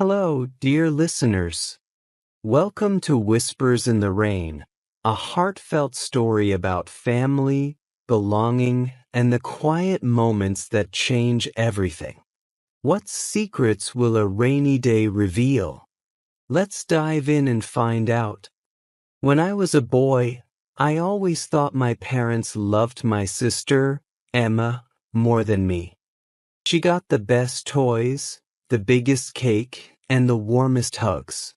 Hello, dear listeners. Welcome to Whispers in the Rain, a heartfelt story about family, belonging, and the quiet moments that change everything. What secrets will a rainy day reveal? Let's dive in and find out. When I was a boy, I always thought my parents loved my sister, Emma, more than me. She got the best toys, the biggest cake, and the warmest hugs.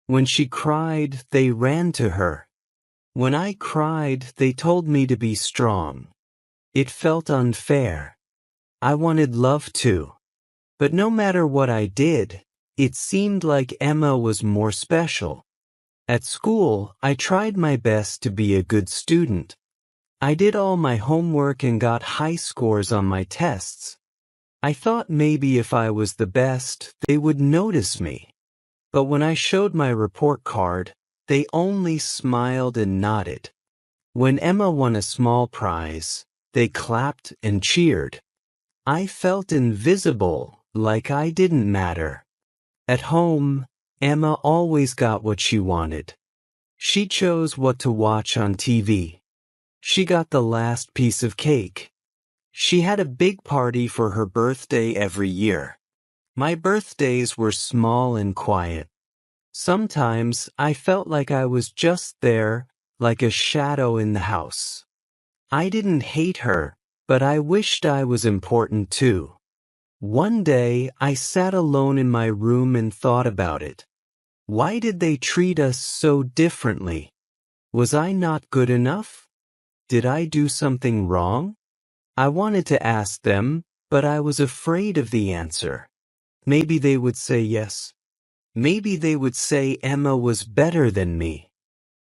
When she cried, they ran to her. When I cried, they told me to be strong. It felt unfair. I wanted love too. But no matter what I did, it seemed like Emma was more special. At school, I tried my best to be a good student. I did all my homework and got high scores on my tests. I thought maybe if I was the best, they would notice me. But when I showed my report card, they only smiled and nodded. When Emma won a small prize, they clapped and cheered. I felt invisible, like I didn't matter. At home, Emma always got what she wanted. She chose what to watch on TV. She got the last piece of cake. She had a big party for her birthday every year. My birthdays were small and quiet. Sometimes I felt like I was just there, like a shadow in the house. I didn't hate her, but I wished I was important too. One day I sat alone in my room and thought about it. Why did they treat us so differently? Was I not good enough? Did I do something wrong? I wanted to ask them, but I was afraid of the answer. Maybe they would say yes. Maybe they would say Emma was better than me.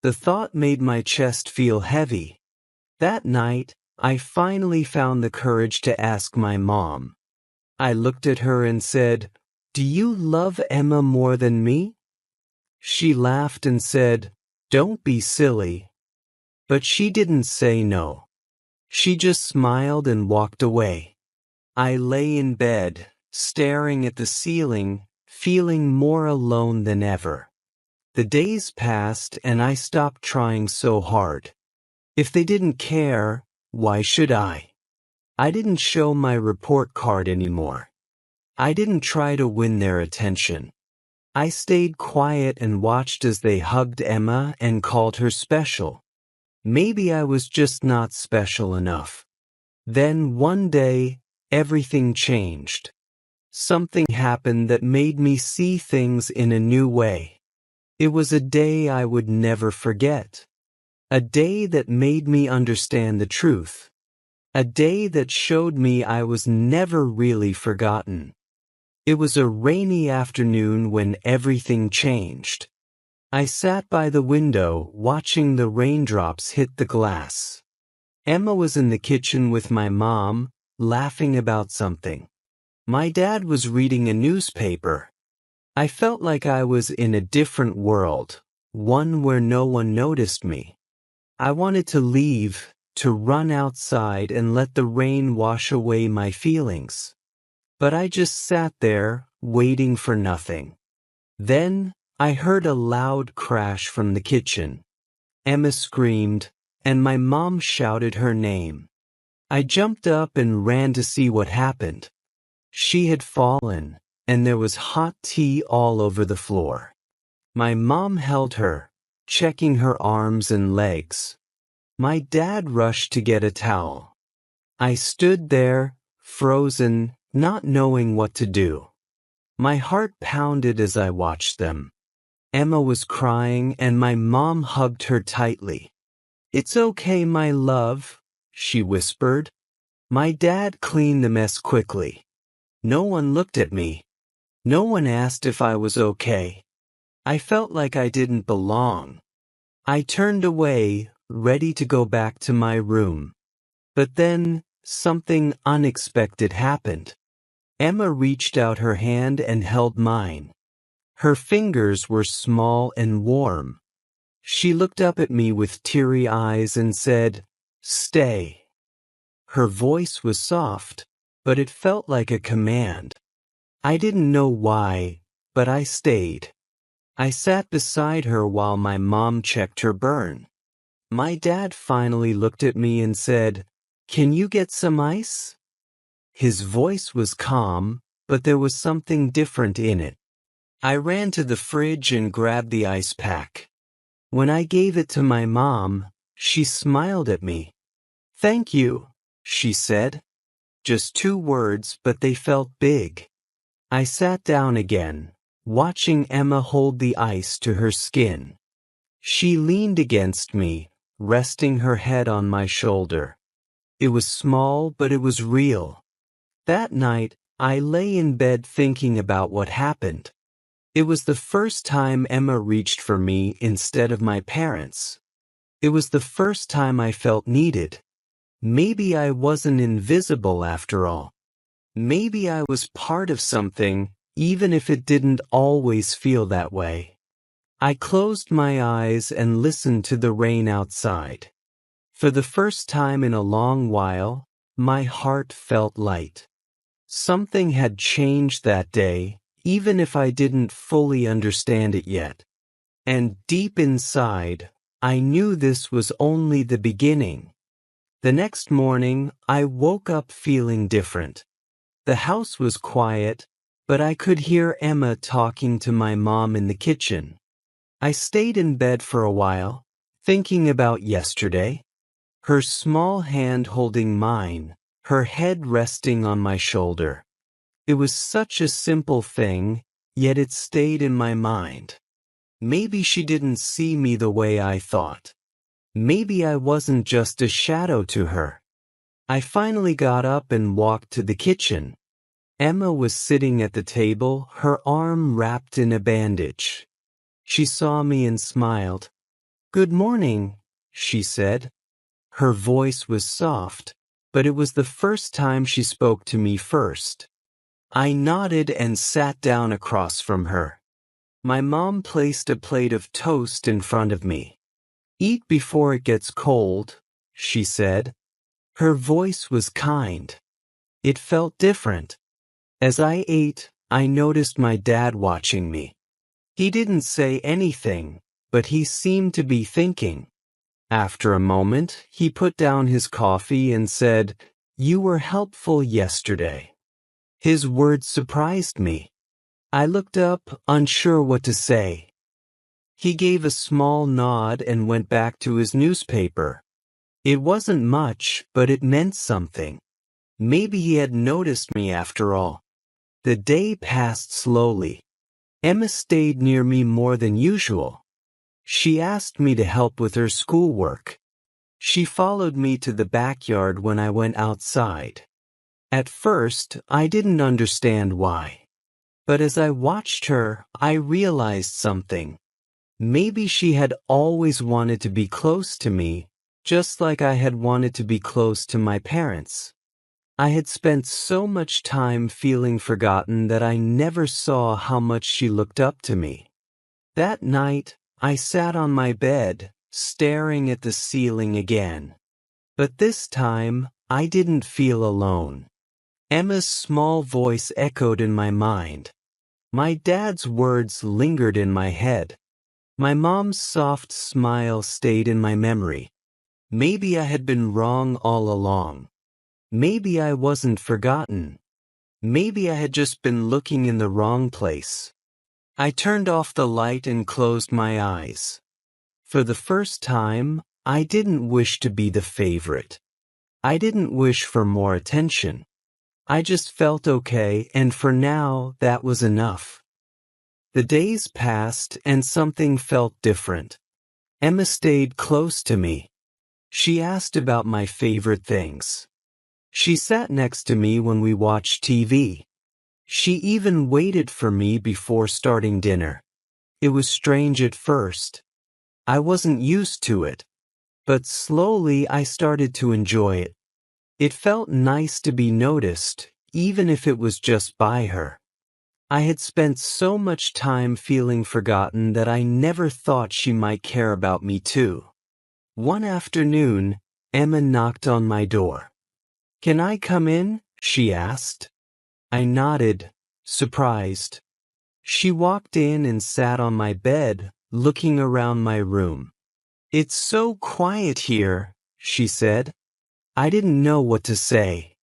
The thought made my chest feel heavy. That night, I finally found the courage to ask my mom. I looked at her and said, "Do you love Emma more than me?" She laughed and said, "Don't be silly." But she didn't say no. She just smiled and walked away. I lay in bed, staring at the ceiling, feeling more alone than ever. The days passed and I stopped trying so hard. If they didn't care, why should I? I didn't show my report card anymore. I didn't try to win their attention. I stayed quiet and watched as they hugged Emma and called her special. Maybe I was just not special enough. Then one day, everything changed. Something happened that made me see things in a new way. It was a day I would never forget. A day that made me understand the truth. A day that showed me I was never really forgotten. It was a rainy afternoon when everything changed. I sat by the window, watching the raindrops hit the glass. Emma was in the kitchen with my mom, laughing about something. My dad was reading a newspaper. I felt like I was in a different world, one where no one noticed me. I wanted to leave, to run outside and let the rain wash away my feelings. But I just sat there, waiting for nothing. Then, I heard a loud crash from the kitchen. Emma screamed, and my mom shouted her name. I jumped up and ran to see what happened. She had fallen, and there was hot tea all over the floor. My mom held her, checking her arms and legs. My dad rushed to get a towel. I stood there, frozen, not knowing what to do. My heart pounded as I watched them. Emma was crying and my mom hugged her tightly. "It's okay, my love," she whispered. My dad cleaned the mess quickly. No one looked at me. No one asked if I was okay. I felt like I didn't belong. I turned away, ready to go back to my room. But then, something unexpected happened. Emma reached out her hand and held mine. Her fingers were small and warm. She looked up at me with teary eyes and said, "Stay." Her voice was soft, but it felt like a command. I didn't know why, but I stayed. I sat beside her while my mom checked her burn. My dad finally looked at me and said, "Can you get some ice?" His voice was calm, but there was something different in it. I ran to the fridge and grabbed the ice pack. When I gave it to my mom, she smiled at me. "Thank you," she said. Just 2 words, but they felt big. I sat down again, watching Emma hold the ice to her skin. She leaned against me, resting her head on my shoulder. It was small, but it was real. That night, I lay in bed thinking about what happened. It was the first time Emma reached for me instead of my parents. It was the first time I felt needed. Maybe I wasn't invisible after all. Maybe I was part of something, even if it didn't always feel that way. I closed my eyes and listened to the rain outside. For the first time in a long while, my heart felt light. Something had changed that day, even if I didn't fully understand it yet. And deep inside, I knew this was only the beginning. The next morning, I woke up feeling different. The house was quiet, but I could hear Emma talking to my mom in the kitchen. I stayed in bed for a while, thinking about yesterday. Her small hand holding mine, her head resting on my shoulder. It was such a simple thing, yet it stayed in my mind. Maybe she didn't see me the way I thought. Maybe I wasn't just a shadow to her. I finally got up and walked to the kitchen. Emma was sitting at the table, her arm wrapped in a bandage. She saw me and smiled. "Good morning," she said. Her voice was soft, but it was the first time she spoke to me first. I nodded and sat down across from her. My mom placed a plate of toast in front of me. "Eat before it gets cold," she said. Her voice was kind. It felt different. As I ate, I noticed my dad watching me. He didn't say anything, but he seemed to be thinking. After a moment, he put down his coffee and said, "You were helpful yesterday." His words surprised me. I looked up, unsure what to say. He gave a small nod and went back to his newspaper. It wasn't much, but it meant something. Maybe he had noticed me after all. The day passed slowly. Emma stayed near me more than usual. She asked me to help with her schoolwork. She followed me to the backyard when I went outside. At first, I didn't understand why. But as I watched her, I realized something. Maybe she had always wanted to be close to me, just like I had wanted to be close to my parents. I had spent so much time feeling forgotten that I never saw how much she looked up to me. That night, I sat on my bed, staring at the ceiling again. But this time, I didn't feel alone. Emma's small voice echoed in my mind. My dad's words lingered in my head. My mom's soft smile stayed in my memory. Maybe I had been wrong all along. Maybe I wasn't forgotten. Maybe I had just been looking in the wrong place. I turned off the light and closed my eyes. For the first time, I didn't wish to be the favorite. I didn't wish for more attention. I just felt okay, and for now, that was enough. The days passed, and something felt different. Emma stayed close to me. She asked about my favorite things. She sat next to me when we watched TV. She even waited for me before starting dinner. It was strange at first. I wasn't used to it. But slowly I started to enjoy it. It felt nice to be noticed, even if it was just by her. I had spent so much time feeling forgotten that I never thought she might care about me too. One afternoon, Emma knocked on my door. "Can I come in?" she asked. I nodded, surprised. She walked in and sat on my bed, looking around my room. "It's so quiet here," she said. I didn't know what to say.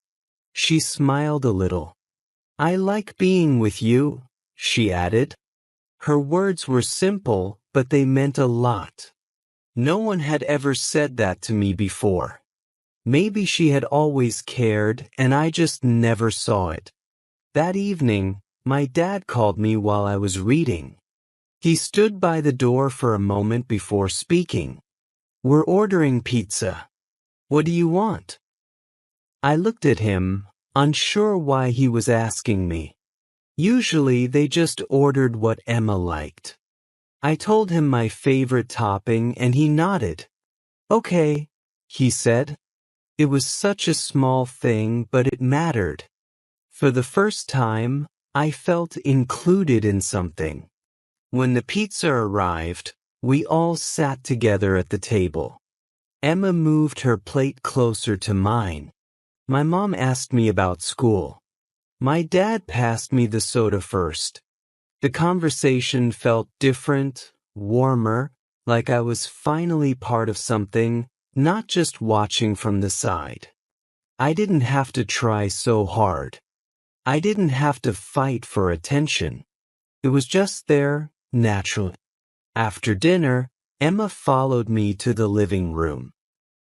She smiled a little. "I like being with you," she added. Her words were simple, but they meant a lot. No one had ever said that to me before. Maybe she had always cared, and I just never saw it. That evening, my dad called me while I was reading. He stood by the door for a moment before speaking. "We're ordering pizza. What do you want?" I looked at him, unsure why he was asking me. Usually they just ordered what Emma liked. I told him my favorite topping and he nodded. "Okay," he said. It was such a small thing, but it mattered. For the first time, I felt included in something. When the pizza arrived, we all sat together at the table. Emma moved her plate closer to mine. My mom asked me about school. My dad passed me the soda first. The conversation felt different, warmer, like I was finally part of something, not just watching from the side. I didn't have to try so hard. I didn't have to fight for attention. It was just there, naturally. After dinner, Emma followed me to the living room.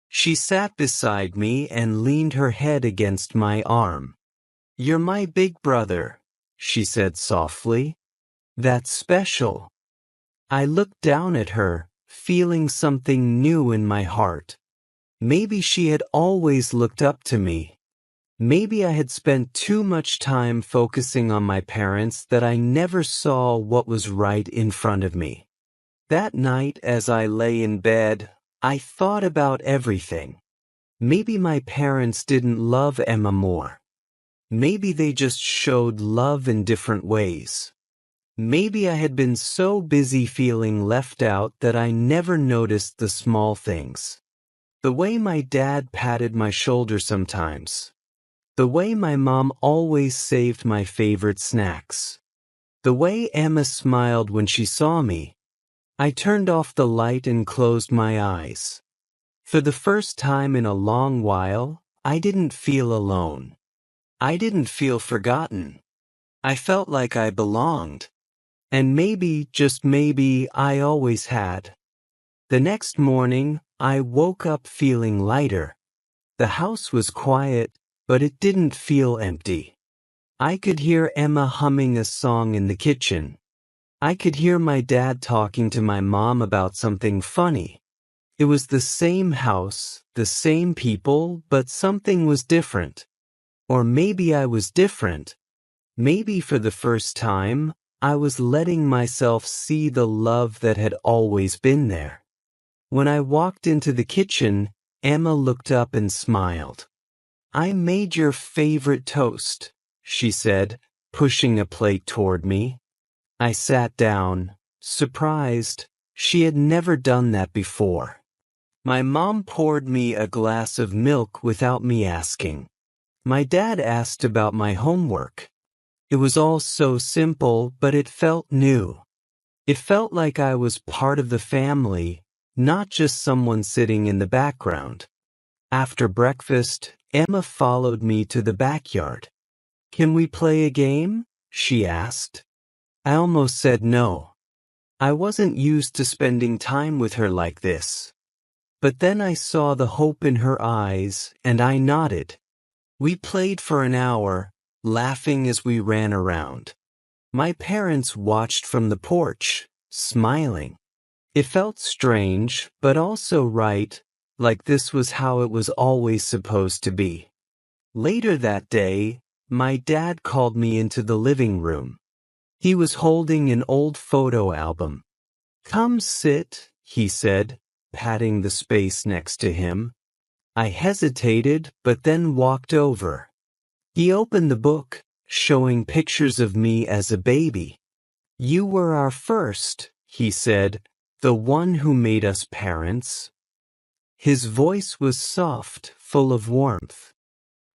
She sat beside me and leaned her head against my arm. "You're my big brother," she said softly. "That's special." I looked down at her, feeling something new in my heart. Maybe she had always looked up to me. Maybe I had spent too much time focusing on my parents that I never saw what was right in front of me. That night, as I lay in bed, I thought about everything. Maybe my parents didn't love Emma more. Maybe they just showed love in different ways. Maybe I had been so busy feeling left out that I never noticed the small things. The way my dad patted my shoulder sometimes. The way my mom always saved my favorite snacks. The way Emma smiled when she saw me. I turned off the light and closed my eyes. For the first time in a long while, I didn't feel alone. I didn't feel forgotten. I felt like I belonged. And maybe, just maybe, I always had. The next morning, I woke up feeling lighter. The house was quiet, but it didn't feel empty. I could hear Emma humming a song in the kitchen. I could hear my dad talking to my mom about something funny. It was the same house, the same people, but something was different. Or maybe I was different. Maybe for the first time, I was letting myself see the love that had always been there. When I walked into the kitchen, Emma looked up and smiled. "I made your favorite toast," she said, pushing a plate toward me. I sat down, surprised. She had never done that before. My mom poured me a glass of milk without me asking. My dad asked about my homework. It was all so simple, but it felt new. It felt like I was part of the family, not just someone sitting in the background. After breakfast, Emma followed me to the backyard. "Can we play a game?" she asked. I almost said no. I wasn't used to spending time with her like this. But then I saw the hope in her eyes, and I nodded. We played for an hour, laughing as we ran around. My parents watched from the porch, smiling. It felt strange, but also right, like this was how it was always supposed to be. Later that day, my dad called me into the living room. He was holding an old photo album. "Come sit," he said, patting the space next to him. I hesitated, but then walked over. He opened the book, showing pictures of me as a baby. "You were our first," he said, "the one who made us parents." His voice was soft, full of warmth.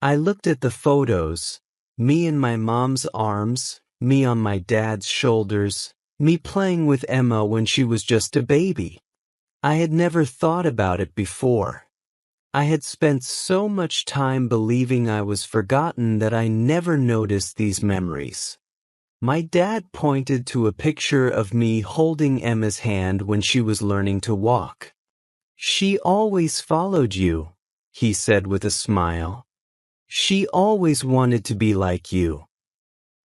I looked at the photos, me in my mom's arms, me on my dad's shoulders, me playing with Emma when she was just a baby. I had never thought about it before. I had spent so much time believing I was forgotten that I never noticed these memories. My dad pointed to a picture of me holding Emma's hand when she was learning to walk. "She always followed you," he said with a smile. "She always wanted to be like you."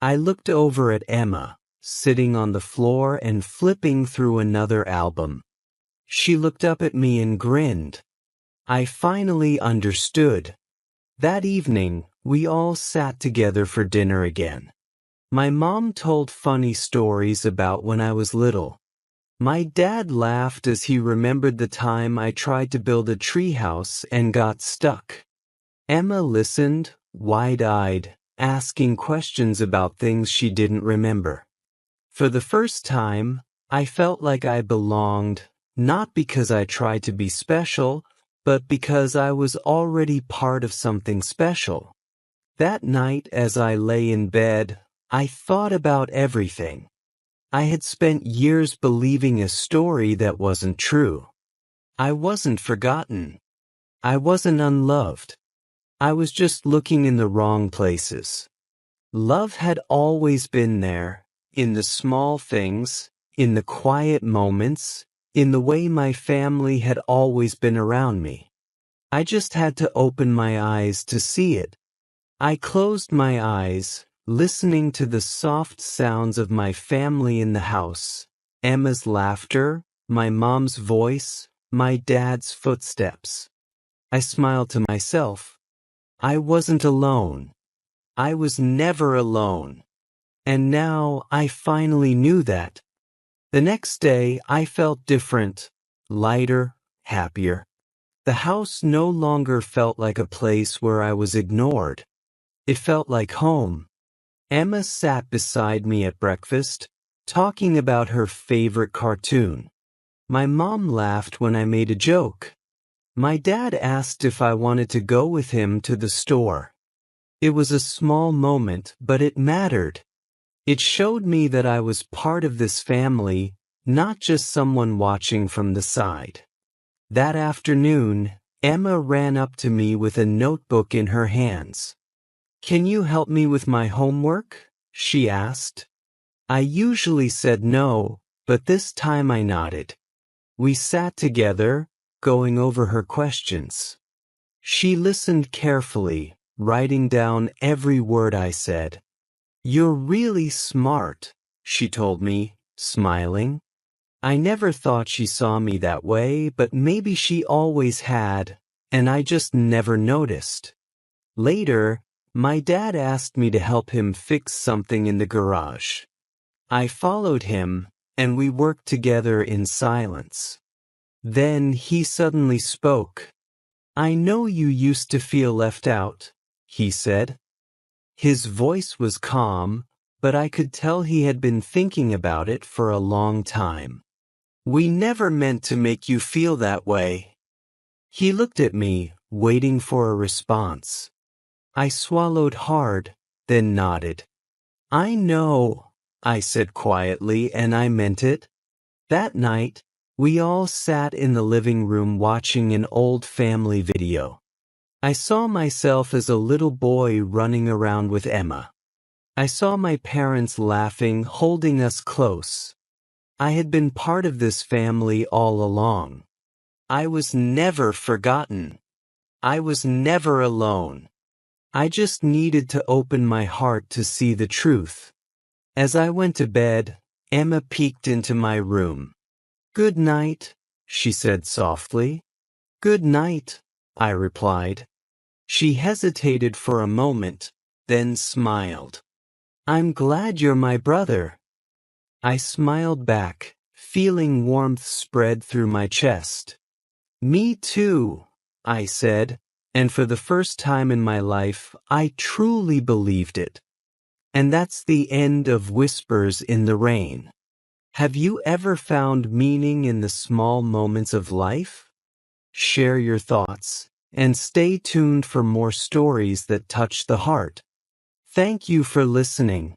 I looked over at Emma, sitting on the floor and flipping through another album. She looked up at me and grinned. I finally understood. That evening, we all sat together for dinner again. My mom told funny stories about when I was little. My dad laughed as he remembered the time I tried to build a treehouse and got stuck. Emma listened, wide-eyed, asking questions about things she didn't remember. For the first time, I felt like I belonged, not because I tried to be special, but because I was already part of something special. That night, as I lay in bed, I thought about everything. I had spent years believing a story that wasn't true. I wasn't forgotten. I wasn't unloved. I was just looking in the wrong places. Love had always been there, in the small things, in the quiet moments, in the way my family had always been around me. I just had to open my eyes to see it. I closed my eyes, listening to the soft sounds of my family in the house, Emma's laughter, my mom's voice, my dad's footsteps. I smiled to myself. I wasn't alone. I was never alone. And now I finally knew that. The next day I felt different, lighter, happier. The house no longer felt like a place where I was ignored. It felt like home. Emma sat beside me at breakfast, talking about her favorite cartoon. My mom laughed when I made a joke. My dad asked if I wanted to go with him to the store. It was a small moment, but it mattered. It showed me that I was part of this family, not just someone watching from the side. That afternoon, Emma ran up to me with a notebook in her hands. "Can you help me with my homework?" she asked. I usually said no, but this time I nodded. We sat together, going over her questions. She listened carefully, writing down every word I said. "You're really smart," she told me, smiling. I never thought she saw me that way, but maybe she always had, and I just never noticed. Later, my dad asked me to help him fix something in the garage. I followed him, and we worked together in silence. Then he suddenly spoke. "I know you used to feel left out," he said. His voice was calm, but I could tell he had been thinking about it for a long time. "We never meant to make you feel that way." He looked at me, waiting for a response. I swallowed hard, then nodded. "I know," I said quietly, and I meant it. That night, we all sat in the living room watching an old family video. I saw myself as a little boy running around with Emma. I saw my parents laughing, holding us close. I had been part of this family all along. I was never forgotten. I was never alone. I just needed to open my heart to see the truth. As I went to bed, Emma peeked into my room. "Good night," she said softly. "Good night," I replied. She hesitated for a moment, then smiled. "I'm glad you're my brother." I smiled back, feeling warmth spread through my chest. "Me too," I said, and for the first time in my life, I truly believed it. And that's the end of Whispers in the Rain. Have you ever found meaning in the small moments of life? Share your thoughts, and stay tuned for more stories that touch the heart. Thank you for listening.